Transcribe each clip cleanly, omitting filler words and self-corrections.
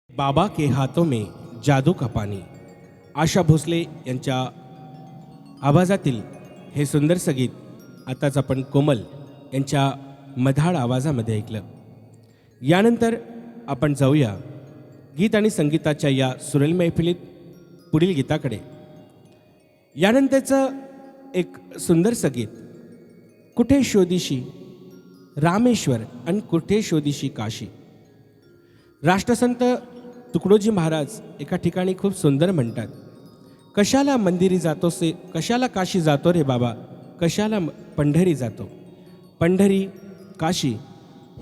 बाबा के हाथों में जादू का पानी. आशा भोसले यांच्या आवाजातील हे सुंदरसं गीत आताच आपण कोमल यांच्या मधाळ आवाजामध्ये ऐकलं. यानंतर आपण जाऊया गीत आणि संगीताच्या या सुरेल मैफिलीत पुढील गीताकडे. यानंतरचं एक सुंदरसं गीत, कुठे शोधिशी रामेश्वर आणि कुठे शोधिशी काशी. राष्ट्रसंत तुकडोजी महाराज एका ठिकाणी खूप सुंदर म्हणतात, कशाला मंदिरी जातोसे, कशाला काशी जातो रे बाबा, कशाला पंढरी जातो. पंढरी काशी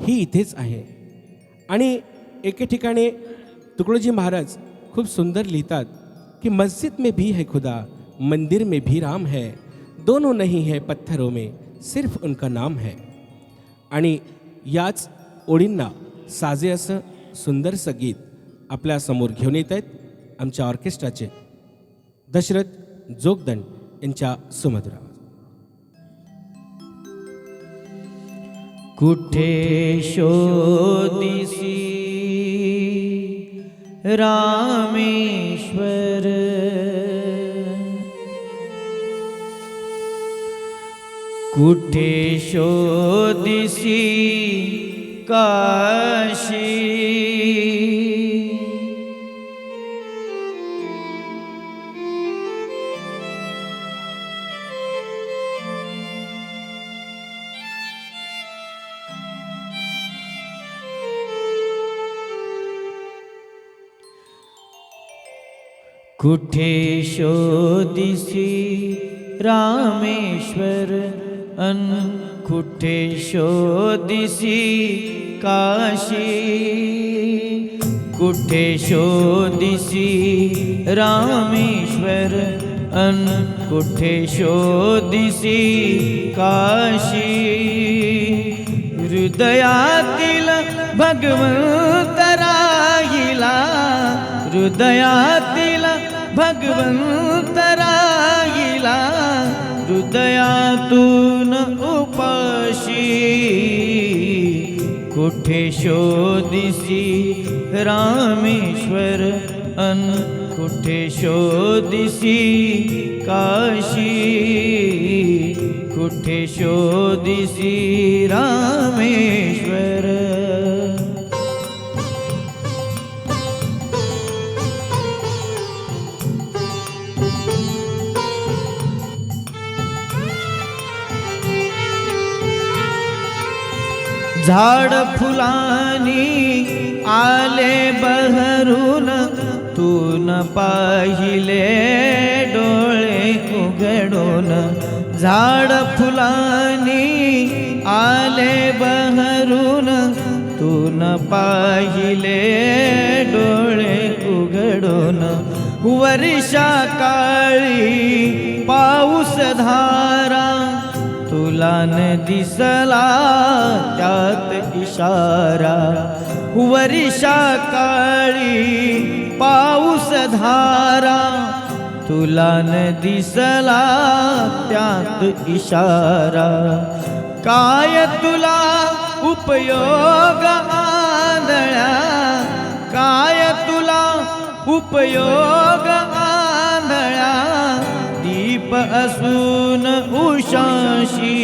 ही इथेच आहे. आणि एके ठिकाणी तुकडोजी महाराज खूप सुंदर लिहितात की मस्जिद में भी है खुदा, मंदिर में भी राम है, दोनों नहीं है पत्थरों में, सिर्फ उनका नाम है. आणि याच ओळींना साजे असं सुंदरसं गीत आपल्या समोर घेऊन येत आहेत आमच्या ऑर्केस्ट्राचे दशरथ जोगदंड यांच्या सुमधुर आवाज. कुठे शोधिसी रामेश्वर, कुठे शोधिसी काशी, कुठे शोधिसी रामेश्वर अन कुठे शोधिसी काशी. कुठे शोधिसी रामेश्वर अन कुठे शोधिसी काशी. हृदयातील भगवंत राहिला, हृदयातील भगवंत राहिला, हृदयातून उपाशी. कुठे शोधिसी रामेश्वर अन कुठे शोधिसी काशी. कुठे शोधिसी रामेश्वर. झाड फुलानी आले बहरून, तून पाहिले डोळे उघडून. झाड फुलानी आले बहरून, तून पाहिले डोळे उघडून. वर्षा काळी पाऊस धारा, तुला न दिसला त्यात इशारा. वर्षा काळी पाऊस धारा, तुला न दिसला त्यात इशारा. काय तुला उपयोग आंधळ्या, काय तुला उपयोग आंधळ्या, दीप असून उशाशी.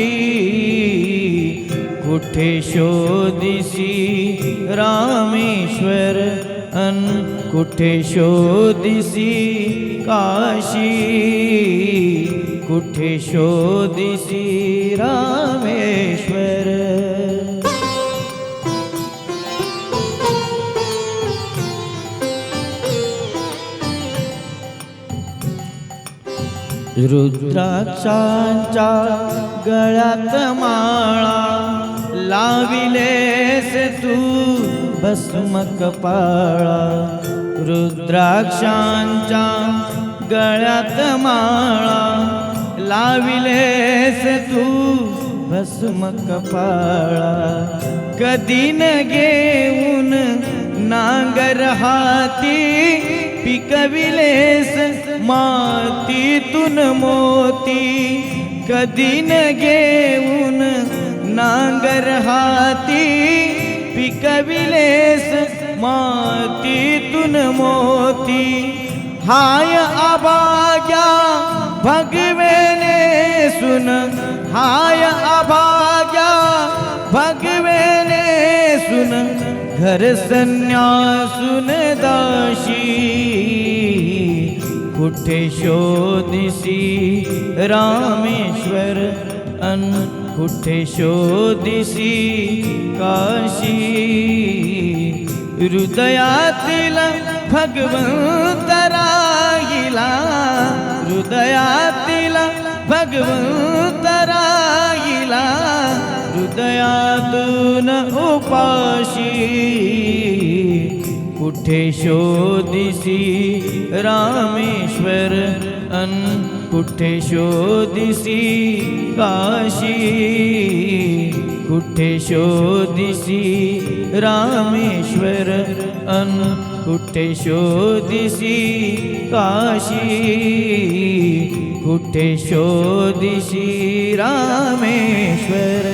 कुठे शोधिसी रामेश्वर अन कुठे शोधिसी काशी. कुठे शोधिसी रामेश्वर. रुद्राक्षांच्या गळ्यात माळा, लाविलेस तू भस्म कपाळा. रुद्राक्षांच्या गळ्यात माळा, लाविलेस तू भस्म कपाळा. कधी न घेऊन नांगर हाती, पिकविलेस मातीतून मोती. कधी न घेऊन नांगर हाती, पिकविलेस मातीतून तीन मोती हाय अभाग्या भगवेने सुन हाय अभाग्या भगवेने सुन घर संन्यासून दाशी कुठे शोधिसी रामेश्वर अन कुठे शोधिसी काशी हृदयातील भगवंत राहिला हृदयातील भगवंत राहिला हृदयातून उपाशी कुठे शोधिसी रामेश्वर अन कुठे शोधिसी काशी कुठे शोधिसी रामेश्वर अन कुठे शोधिसी काशी कुठे शोधिसी रामेश्वर